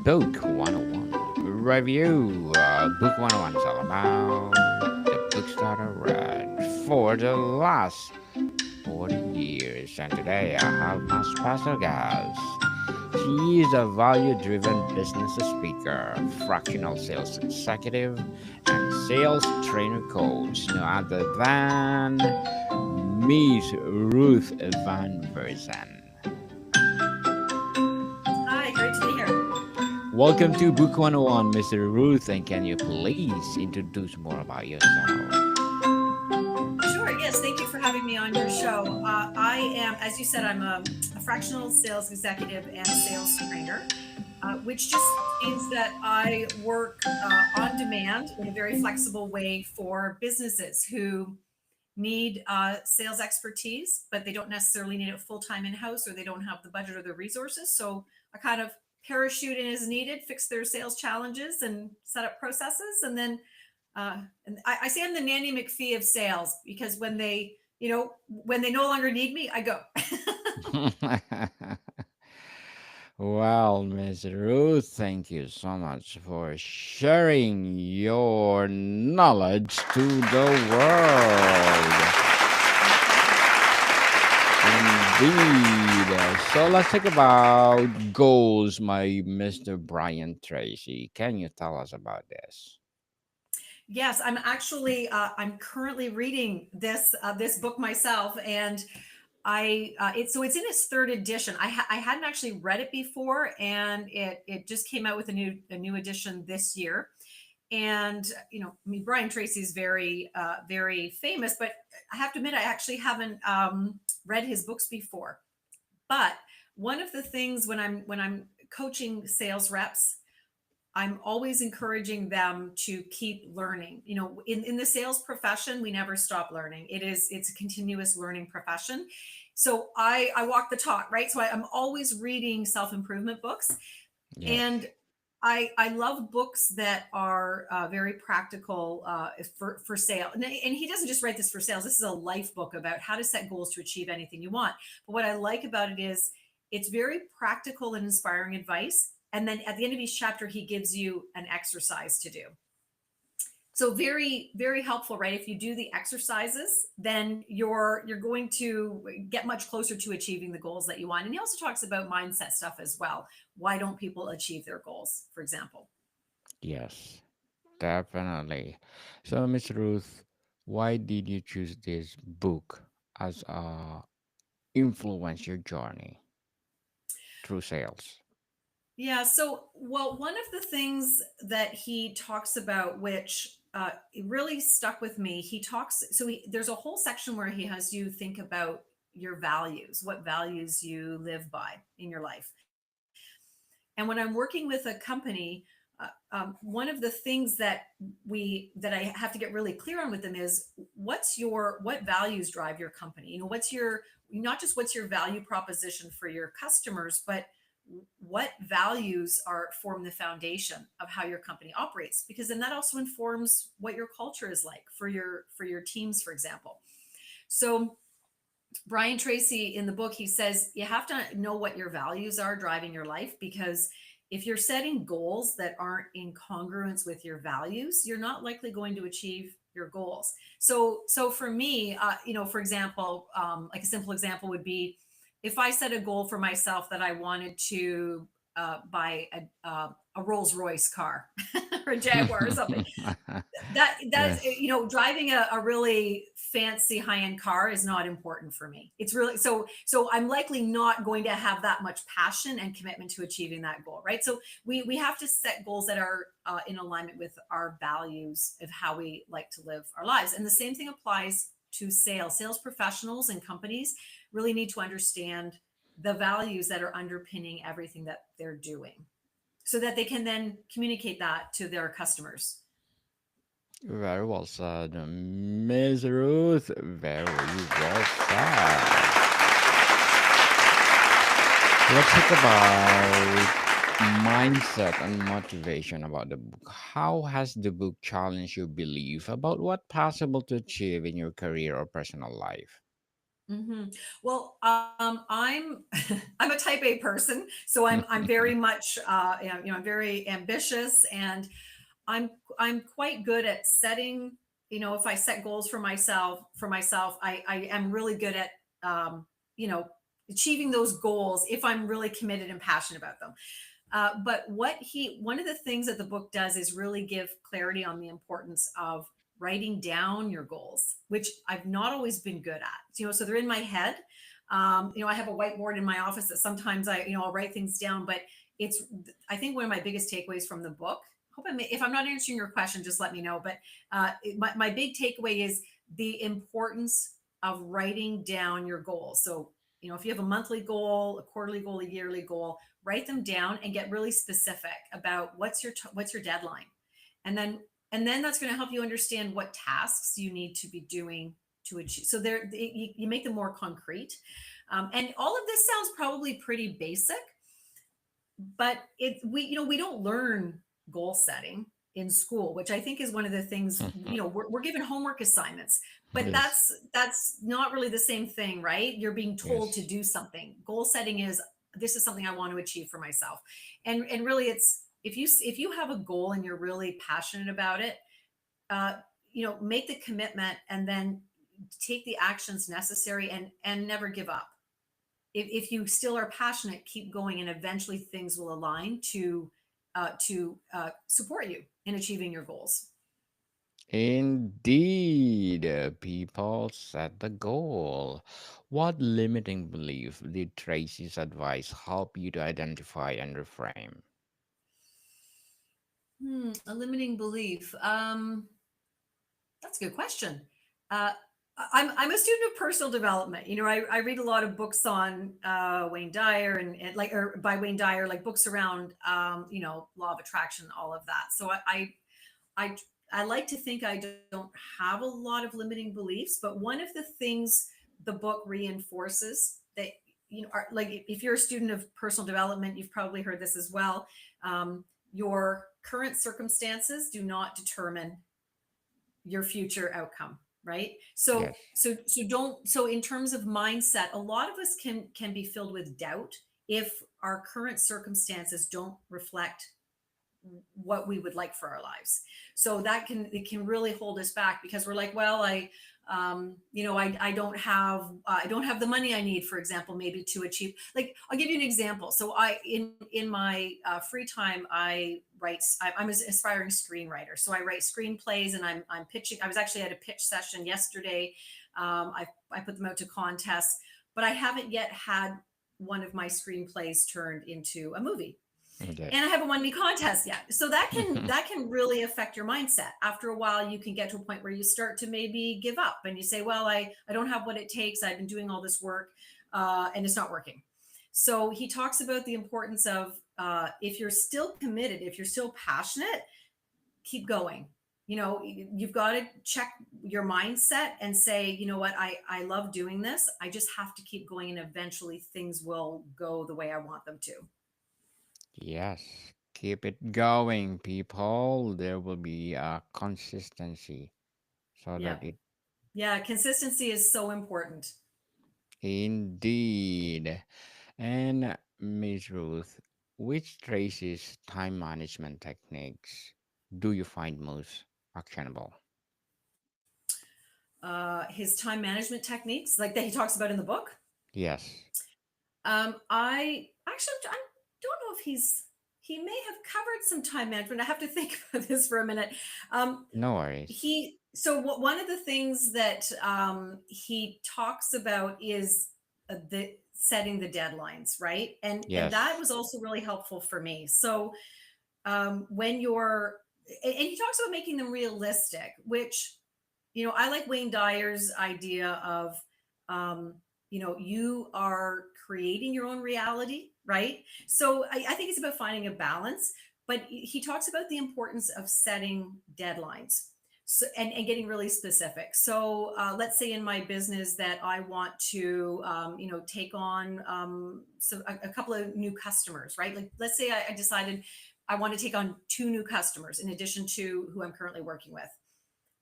Book 101 review. Book 101 is all about the books that I read for the last 40 years. And today I have my special guest. She is a value driven business speaker, fractional sales executive, and sales trainer coach, no other than Miss Ruth Van Vierzen. Hi, great to be here. Welcome to Book 101, Mr. Ruth, and can you please introduce more about yourself? Sure, yes, thank you for having me on your show. I am, as you said, I'm a fractional sales executive and sales trainer, which just means that I work on demand in a very flexible way for businesses who need sales expertise, but they don't necessarily need it full time in house or they don't have the budget or the resources. So I kind of parachute in as needed, fix their sales challenges, and set up processes. And I say I'm the Nanny McPhee of sales because when they no longer need me, I go. Well, Miss Ruth, thank you so much for sharing your knowledge to the world. My pleasure. Indeed. So let's talk about goals, my Mr. Brian Tracy. Can you tell us about this? Yes, I'm currently reading this book myself, and it's in its third edition. I hadn't actually read it before, and it just came out with a new edition this year. And I mean, Brian Tracy is very famous, but I have to admit I actually haven't read his books before. But one of the things when I'm coaching sales reps, I'm always encouraging them to keep learning. In the sales profession, we never stop learning. It's a continuous learning profession. So I walk the talk, right? So I'm always reading self-improvement books, Yes. and I love books that are very practical for sale. And he doesn't just write this for sales. This is a life book about how to set goals to achieve anything you want. But what I like about it is it's very practical and inspiring advice. And then at the end of each chapter, he gives you an exercise to do. So very helpful, right? If you do the exercises, then you're going to get much closer to achieving the goals that you want. And he also talks about mindset stuff as well. Why don't people achieve their goals, for example? Yes, definitely. So, Miss Ruth, why did you choose this book as a influence your journey through sales? Yeah. So, well, one of the things that he talks about, which it really stuck with me, there's a whole section where he has you think about your values, what values you live by in your life. And when I'm working with a company, one of the things that I have to get really clear on with them is what values drive your company. What's your not just what's your value proposition for your customers, but what values are form the foundation of how your company operates, because then that also informs what your culture is like for your teams, for example. So Brian Tracy in the book, he says you have to know what your values are driving your life, because if you're setting goals that aren't in congruence with your values, you're not likely going to achieve your goals. So for me, for example, like a simple example would be if I set a goal for myself that I wanted to buy a Rolls Royce car or a Jaguar or something, that's Yes. driving a really fancy high-end car is not important for me. It's really so I'm likely not going to have that much passion and commitment to achieving that goal, right? So we have to set goals that are in alignment with our values of how we like to live our lives. And the same thing applies to sales professionals and companies really need to understand the values that are underpinning everything that they're doing so that they can then communicate that to their customers. Very well said, Miss Ruth. Very well said. Let's talk about mindset and motivation about the book. How has the book challenged your belief about what possible to achieve in your career or personal life? Well, I'm I'm a type A person, so I'm very much I'm very ambitious, and I'm I'm quite good at setting. If I set goals for myself, I am really good at um, you know achieving those goals if I'm really committed and passionate about them. But one of the things that the book does is really give clarity on the importance of writing down your goals, which I've not always been good at. So they're in my head. I have a whiteboard in my office that sometimes I'll write things down, but it's, I think one of my biggest takeaways from the book. If I'm not answering your question, just let me know. But my big takeaway is the importance of writing down your goals. So, if you have a monthly goal, a quarterly goal, a yearly goal, write them down and get really specific about what's your deadline, and then that's going to help you understand what tasks you need to be doing to achieve. So you make them more concrete. And all of this sounds probably pretty basic, but we don't learn goal setting in school, which I think is one of the things. We're given homework assignments, but Yes. that's not really the same thing, right? You're being told to Yes. do something. Goal setting is, this is something I want to achieve for myself. And really, it's, if you have a goal and you're really passionate about it, uh, make the commitment, and then take the actions necessary, and never give up. If you still are passionate, keep going, and eventually things will align to support you in achieving your goals. Indeed, people set the goal. What limiting belief did Tracy's advice help you to identify and reframe? A limiting belief. That's a good question. Uh, I'm a student of personal development. I read a lot of books on Wayne Dyer, and like, or by Wayne Dyer, like books around law of attraction, all of that. So I I like to think I don't have a lot of limiting beliefs, but one of the things the book reinforces, that are, like, if you're a student of personal development, you've probably heard this as well. Your current circumstances do not determine your future outcome, right? so Yes. so so don't so in terms of mindset, a lot of us can be filled with doubt if our current circumstances don't reflect what we would like for our lives. So it can really hold us back, because we're like, well, I don't have the money I need, for example, maybe to achieve. Like, I'll give you an example. So in my free time, I'm an aspiring screenwriter. So I write screenplays, and I'm pitching. I was actually at a pitch session yesterday. I put them out to contests, but I haven't yet had one of my screenplays turned into a movie, Yes. and I haven't won any contests yet. So that can really affect your mindset. After a while, you can get to a point where you start to maybe give up, and you say, well, I don't have what it takes. I've been doing all this work, and it's not working. So he talks about the importance of, if you're still committed, if you're still passionate, keep going. You've got to check your mindset and say, you know what, I love doing this. I just have to keep going, and eventually things will go the way I want them to. Yes. Keep it going, people. There will be a consistency so Yeah. that it Yeah, consistency is so important. indeed. And Miss Ruth, which Tracy's time management techniques do you find most actionable? His time management techniques, like that he talks about in the book. Yes. I don't know if he may have covered some time management. I have to think about this for a minute. Um, No worries. one of the things that he talks about is the setting the deadlines, right? And that Yes. was also really helpful for me. So when you're and he talks about making them realistic, which, I like Wayne Dyer's idea of, you are creating your own reality, right? So I think it's about finding a balance, but he talks about the importance of setting deadlines. So, and getting really specific. So let's say in my business that I want to, take on a couple of new customers, right? Like, let's say I decided I want to take on two new customers in addition to who I'm currently working with.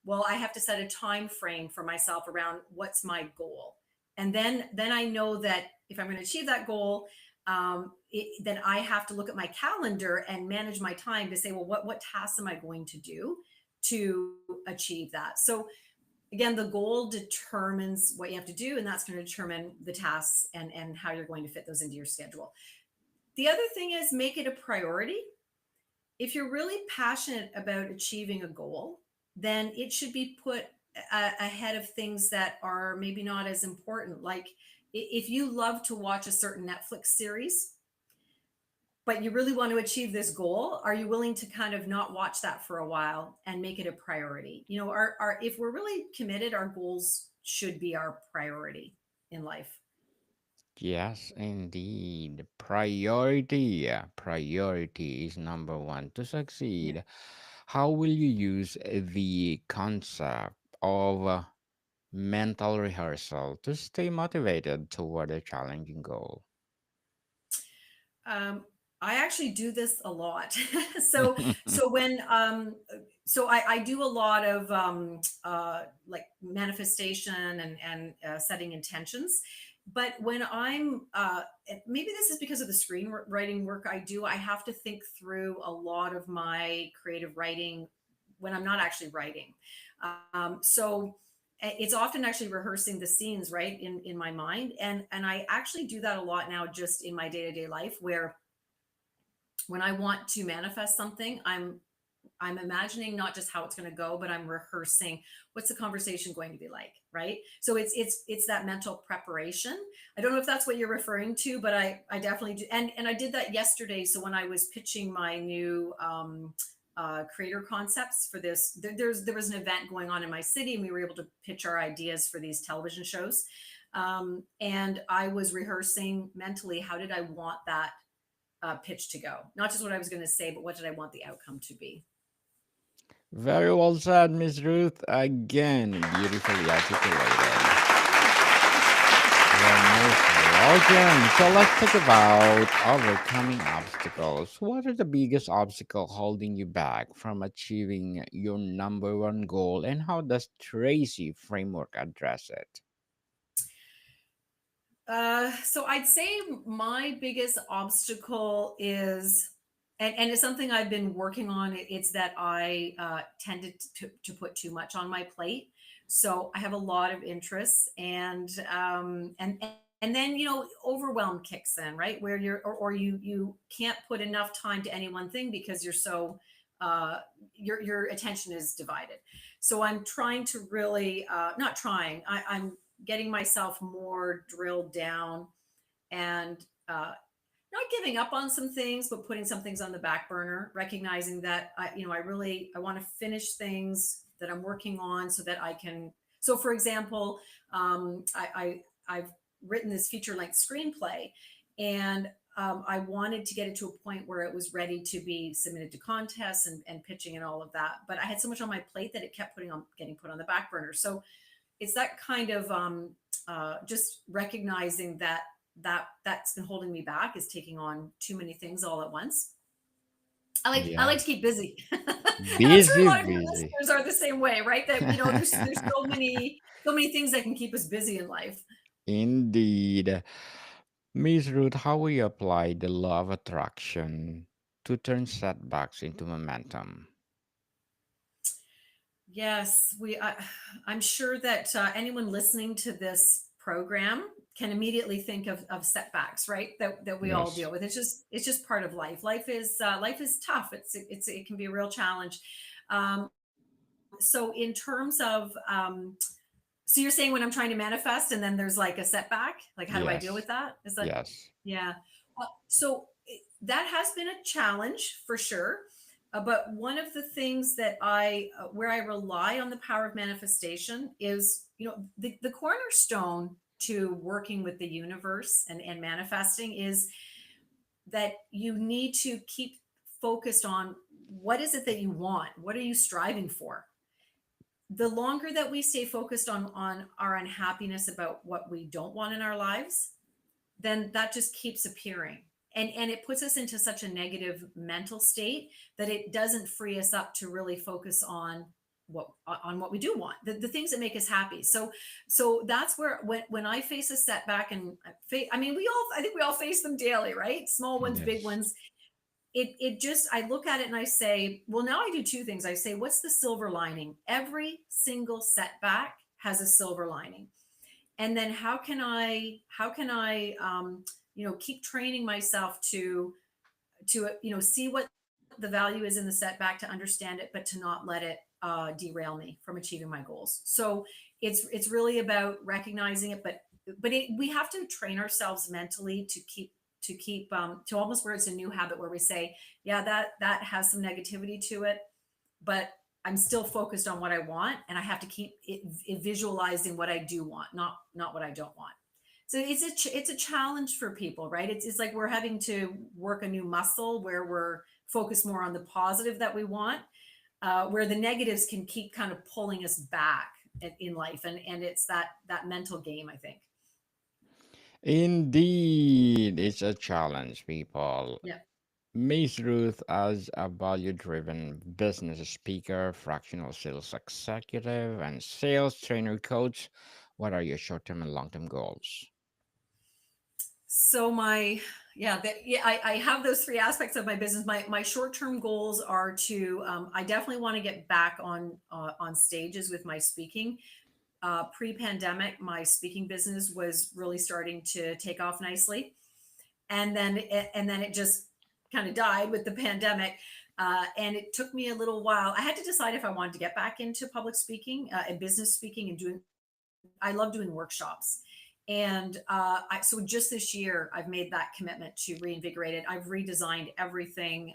Well, I have to set a time frame for myself around what's my goal. And then I know that if I'm going to achieve that goal, then I have to look at my calendar and manage my time to say, well, what tasks am I going to do to achieve that? So again, the goal determines what you have to do, and that's going to determine the tasks and how you're going to fit those into your schedule. The other thing is make it a priority. If you're really passionate about achieving a goal, then it should be put ahead of things that are maybe not as important. Like if you love to watch a certain Netflix series, but you really want to achieve this goal, are you willing to kind of not watch that for a while and make it a priority? You know, our if we're really committed, our goals should be our priority in life. Yes, indeed. Priority. Priority is number one to Yeah. succeed. How will you use the concept of mental rehearsal to stay motivated toward a challenging goal? Um, I actually do this a lot. so so when so I do a lot of like manifestation and setting intentions. But when I'm maybe this is because of the screenwriting work I do, I have to think through a lot of my creative writing when I'm not actually writing. So it's often actually rehearsing the scenes right in my mind, and I actually do that a lot now just in my day-to-day life, where when I want to manifest something, I'm imagining not just how it's going to go, but I'm rehearsing what's the conversation going to be like, right? So it's that mental preparation. I don't know if that's what you're referring to, but I definitely do. And I did that yesterday. So when I was pitching my new creator concepts for this, there was an event going on in my city, and we were able to pitch our ideas for these television shows. And I was rehearsing mentally, how did I want that pitch to go? Not just what I was going to say, but what did I want the outcome to be? Very well said, Miss Ruth. Again, beautifully articulated. You're most welcome. So let's talk about overcoming obstacles. What are the biggest obstacle holding you back from achieving your number one goal, and how does Tracy framework address it? So I'd say my biggest obstacle is, and it's something I've been working on. It's that I tended to put too much on my plate. So I have a lot of interests, and then overwhelm kicks in, right? Where or you can't put enough time to any one thing because you're so your attention is divided. So I'm trying to really not trying. I'm getting myself more drilled down and not giving up on some things, but putting some things on the back burner, recognizing that I want to finish things that I'm working on so that I can. So, for example, I've written this feature length screenplay, and I wanted to get it to a point where it was ready to be submitted to contests and pitching and all of that. But I had so much on my plate that it kept getting put on the back burner. So it's that kind of just recognizing that's been holding me back, is taking on too many things all at once. I like to Yes. keep busy. And I'm sure a Busy, lot of your busy. listeners are the same way, right? That there's so many things that can keep us busy in life. Indeed. Miss Ruth, how will you apply the law of attraction to turn setbacks into momentum? Yes, I'm sure that anyone listening to this program can immediately think of setbacks, right? That we all Yes. deal with. It's just part of life. Life is tough. It can be a real challenge. Um, so in terms of so you're saying when I'm trying to manifest and then there's like a setback, like how do I deal Yes. with that? Is that Yes. yeah? That has been a challenge for sure. But one of the things that where I rely on the power of manifestation is, the cornerstone to working with the universe and manifesting is that you need to keep focused on what is it that you want? What are you striving for? The longer that we stay focused on our unhappiness about what we don't want in our lives, then that just keeps appearing, and it puts us into such a negative mental state that it doesn't free us up to really focus on what we do want, the things that make us happy. So that's where when I face a setback, and I mean, I think we all face them daily, right? Small ones, big Yes. ones. It just, I look at it and I say, well, now I do two things. I say, what's the silver lining? Every single setback has a silver lining. And then how can I keep training myself to see what the value is in the setback, to understand it, but to not let it derail me from achieving my goals. So it's really about recognizing it, but we have to train ourselves mentally to almost where it's a new habit, where we say, yeah, that has some negativity to it, but I'm still focused on what I want, and I have to keep visualizing what I do want, not what I don't want. So it's a challenge for people, right? It's like we're having to work a new muscle where we're focused more on the positive that we want, where the negatives can keep kind of pulling us back in life, and it's that mental game, I think. Indeed, it's a challenge, people. Yeah. Miss Ruth, as a value driven business speaker, fractional sales executive, and sales trainer coach, what are your short term and long term goals? So I have those three aspects of my business. My short term goals are to I definitely want to get back on stages with my speaking. Pre pandemic, my speaking business was really starting to take off nicely, and then it just kind of died with the pandemic. And it took me a little while. I had to decide if I wanted to get back into public speaking and business speaking, and doing. I love doing workshops. And so just this year, I've made that commitment to reinvigorate it. I've redesigned everything,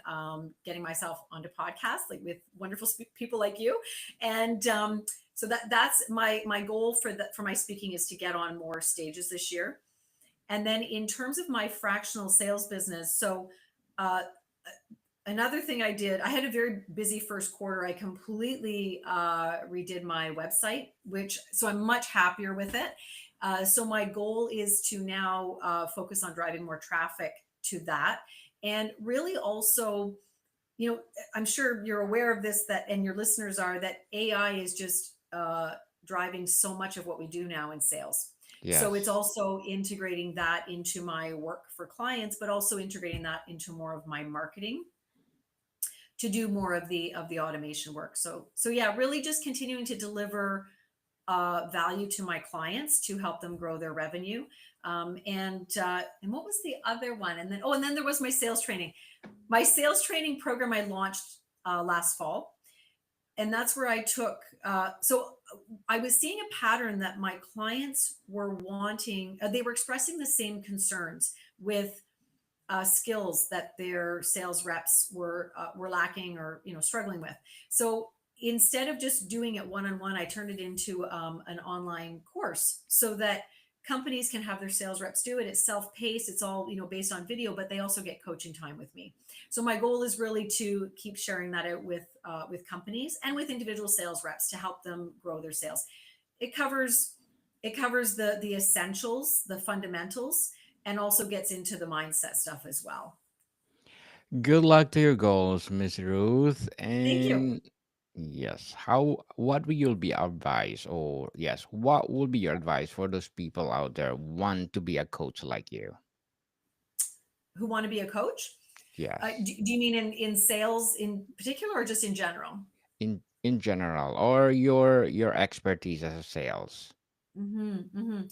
getting myself onto podcasts, like with wonderful people like you. And so that's my goal for my speaking, is to get on more stages this year. And then in terms of my fractional sales business, so uh, another thing I had a very busy first quarter. I completely redid my website, so I'm much happier with it. So my goal is to now focus on driving more traffic to that. And really also, I'm sure you're aware of this, and your listeners are, that AI is just driving so much of what we do now in sales. So it's Yes. also integrating that into my work for clients, but also integrating that into more of my marketing, to do more of the automation work. So yeah, really just continuing to deliver value to my clients to help them grow their revenue. And what was the other one? And then there was my sales training. My sales training program I launched last fall, and that's where I took. So I was seeing a pattern that my clients were wanting. They were expressing the same concerns with skills that their sales reps were lacking, or struggling with. So instead of just doing it one on one, I turned it into an online course, so that companies can have their sales reps do it. It's self-paced. It's all based on video, but they also get coaching time with me. So my goal is really to keep sharing that out with companies and with individual sales reps, to help them grow their sales. It covers the essentials, the fundamentals, and also gets into the mindset stuff as well. Good luck to your goals, Miss Ruth. Thank you. And yes, what will you be advice, or yes, what would be your advice for those people out there want to be a coach like you? Who want to be a coach? Yes. Do you mean in sales in particular, or just in general? In general, or your expertise as a sales. Hmm.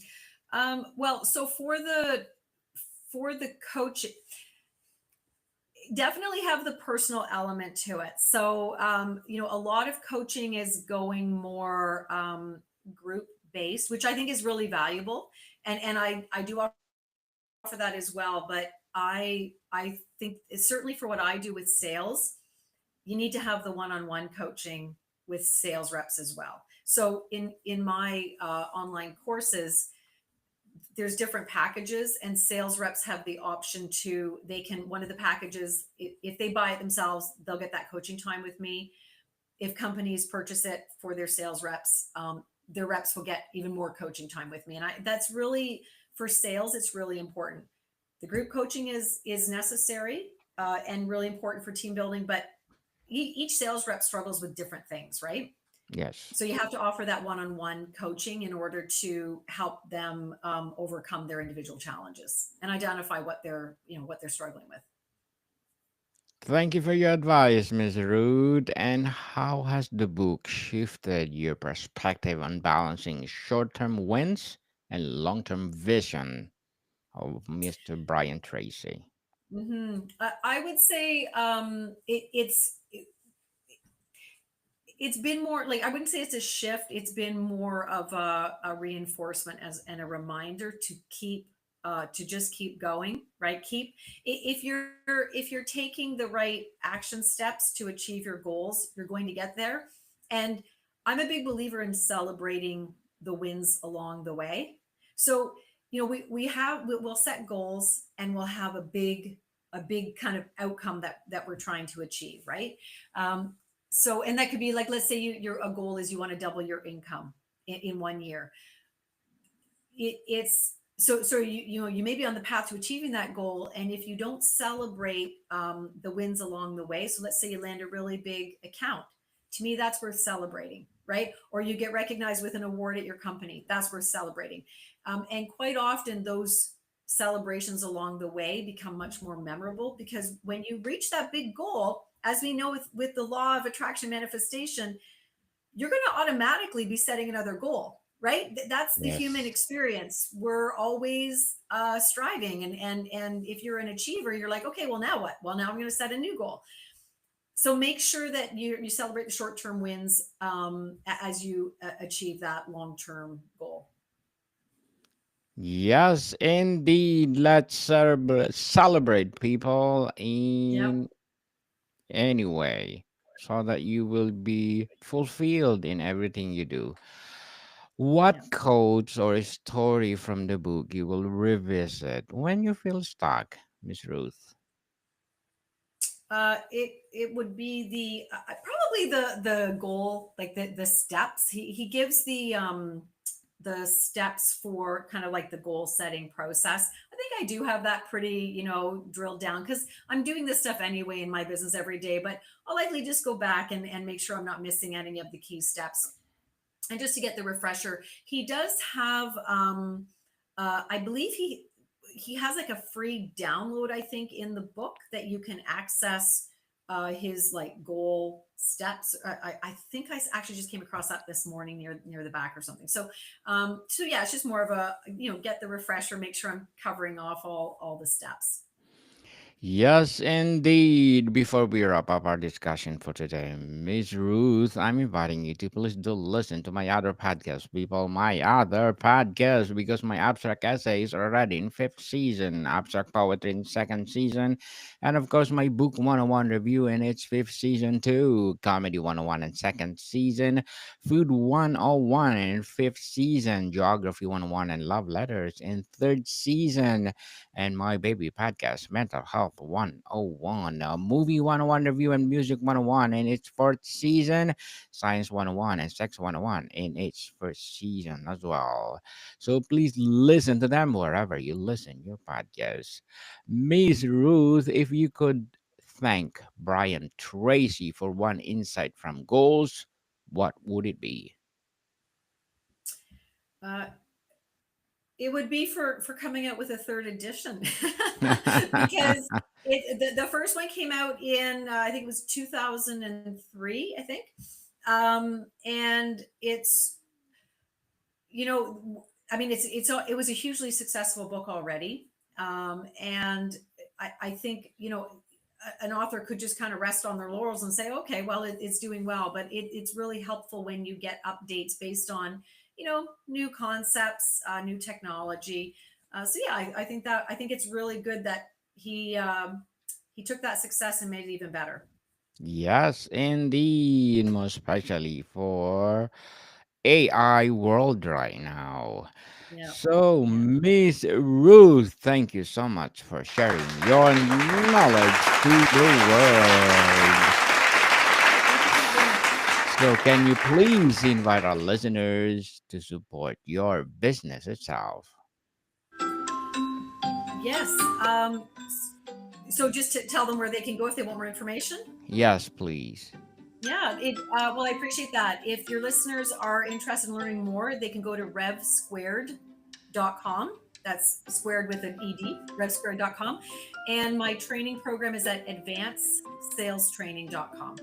Well, so for the coach, definitely have the personal element to it. So a lot of coaching is going more group based, which I think is really valuable, and I do offer that as well. But I think it's certainly for what I do with sales, you need to have the one-on-one coaching with sales reps as well. So in my online courses, there's different packages, and sales reps have the option to, they can, one of the packages, if they buy it themselves, they'll get that coaching time with me. If companies purchase it for their reps will get even more coaching time with me. And that's really, for sales, it's really important. The group coaching is necessary and really important for team building, but each sales rep struggles with different things, right? Yes. So you have to offer that one-on-one coaching in order to help them overcome their individual challenges and identify what they're, what they're struggling with. Thank you for your advice, Ms. Ruth. And how has the book shifted your perspective on balancing short term wins and long term vision of Mr. Brian Tracy? I would say it's been more like, I wouldn't say it's a shift. It's been more of a reinforcement as and a reminder to keep to just keep going, right? If you're taking the right action steps to achieve your goals, you're going to get there. And I'm a big believer in celebrating the wins along the way. So we'll set goals and we'll have a big kind of outcome that we're trying to achieve, right? So and that could be like, let's say your a goal is you want to double your income in 1 year. It's so you may be on the path to achieving that goal, and if you don't celebrate the wins along the way, so let's say you land a really big account, to me that's worth celebrating, right? Or you get recognized with an award at your company, that's worth celebrating. And quite often those celebrations along the way become much more memorable, because when you reach that big goal, as we know with the law of attraction manifestation, you're going to automatically be setting another goal, right? That's the human Yes. experience. We're always striving, and if you're an achiever, you're like, okay, well now what? Well, now I'm going to set a new goal. So make sure that you celebrate the short term wins as you achieve that long term goal. Yes, indeed. Let's celebrate people Yep. in any way so that you will be fulfilled in everything you do. Yeah. What quotes or a story from the book you will revisit when you feel stuck, Miss Ruth? It would be probably the goal, like the steps. He gives the steps for kind of like the goal setting process. I think I do have that pretty, drilled down, because I'm doing this stuff anyway in my business every day, but I'll likely just go back and make sure I'm not missing any of the key steps. And just to get the refresher, he does have I believe he has like a free download, I think, in the book that you can access his like goal steps. I think I actually just came across that this morning near the back or something. So yeah, it's just more of a, get the refresher, make sure I'm covering off all the steps. Yes, indeed. Before we wrap up our discussion for today, Miss Ruth, I'm inviting you to please do listen to my other podcast, people. My other podcast, because my abstract essays are already in fifth season, abstract poetry in second season, and of course my book 101 review in its fifth season too, comedy 101 in second season, food 101 in fifth season, geography 101 and love letters in third season, and my baby podcast, Mental Health 101, Movie 101 Review and Music 101 in its fourth season, Science 101 and Sex 101 in its first season as well. So please listen to them wherever you listen your podcasts. Miss Ruth, if you could thank Brian Tracy for one insight from goals, what would it be? Uh, it would be for coming out with a third edition, because the first one came out in I think it was 2003, I think. And it's, I mean, it was a hugely successful book already. And I think, an author could just kind of rest on their laurels and say, okay, well, it's doing well, but it's really helpful when you get updates based on, new concepts, new technology. So yeah, I think it's really good that he took that success and made it even better. Yes, indeed, most especially for AI world right now. Yeah. So, Yeah. Miss Ruth, thank you so much for sharing your knowledge to the world. Thank you for having me. So, can you please invite our listeners to support your business itself? Yes. So just to tell them where they can go if they want more information. Yes, please. Yeah, well, I appreciate that. If your listeners are interested in learning more, they can go to revsquared.com. That's squared with an ed, revsquared.com. And my training program is at advancedsalestraining.com.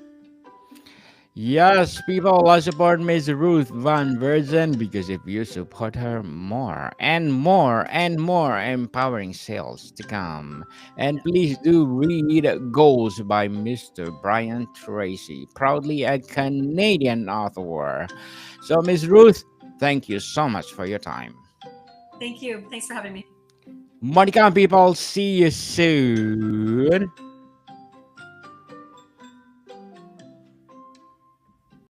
Yes, people, let's support Miss Ruth Van Vierzen because if you support her, more and more and more empowering sales to come. And please do read Goals by Mr. Brian Tracy, proudly a Canadian author. So, Miss Ruth, thank you so much for your time. Thank you. Thanks for having me. Monica, people, see you soon.